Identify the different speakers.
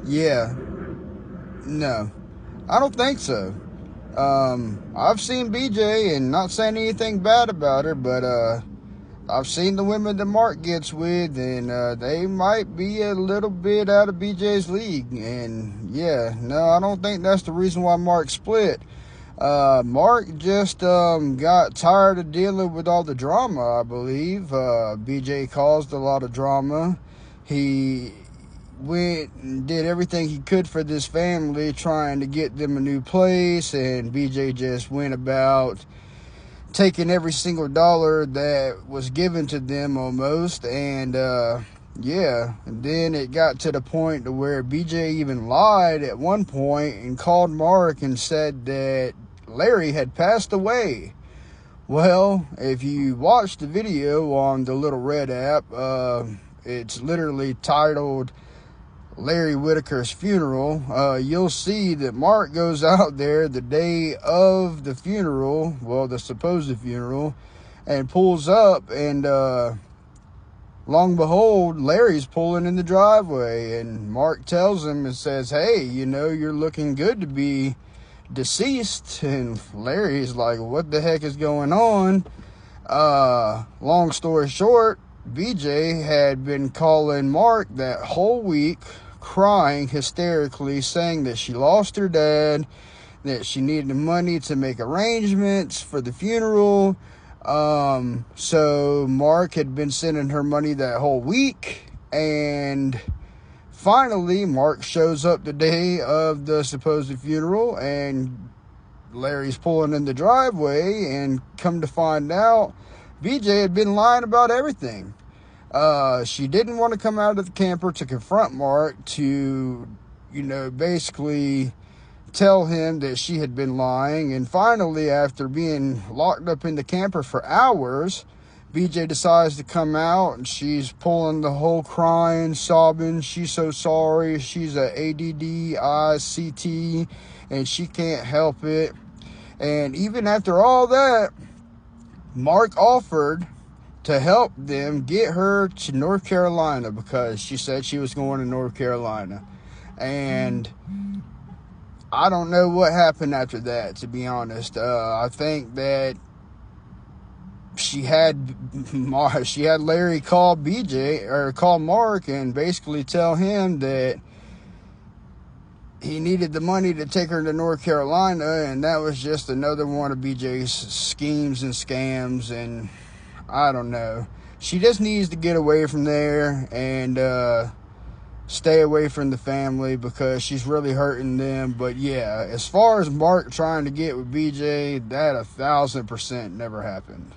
Speaker 1: Yeah, no, I don't think so. I've seen BJ, and not saying anything bad about her, but I've seen the women that Mark gets with, and they might be a little bit out of BJ's league. And yeah, no, I don't think that's the reason why Mark split. Mark just got tired of dealing with all the drama, I believe. BJ caused a lot of drama. He went and did everything he could for this family, trying to get them a new place, and BJ just went about taking every single dollar that was given to them almost. And yeah, and then it got to the point to where BJ even lied at one point and called Mark and said that Larry had passed away. Well, if you watch the video on the Little Red app, it's literally titled Larry Whitaker's funeral. You'll see that Mark goes out there the day of the funeral, well, the supposed funeral, and pulls up, and long behold, Larry's pulling in the driveway, and Mark tells him and says, "Hey, you know, you're looking good to be deceased." And Larry's like, "What the heck is going on?" Long story short, BJ had been calling Mark that whole week, crying hysterically, saying that she lost her dad, that she needed money to make arrangements for the funeral. So Mark had been sending her money that whole week, and finally Mark shows up the day of the supposed funeral, and Larry's pulling in the driveway, and come to find out, BJ had been lying about everything. She didn't want to come out of the camper to confront Mark, to, you know, basically tell him that she had been lying. And finally, after being locked up in the camper for hours, BJ decides to come out, and she's pulling the whole crying, sobbing. She's so sorry. She's a ADD-ICT, and she can't help it. And even after all that, Mark offered to help them get her to North Carolina, because she said she was going to North Carolina. And I don't know what happened after that, to be honest. I think that she had Larry call BJ, or call Mark, and basically tell him that he needed the money to take her to North Carolina, and that was just another one of BJ's schemes and scams. And I don't know. She just needs to get away from there and stay away from the family, because she's really hurting them. But yeah, as far as Mark trying to get with BJ, that 1,000% never happened.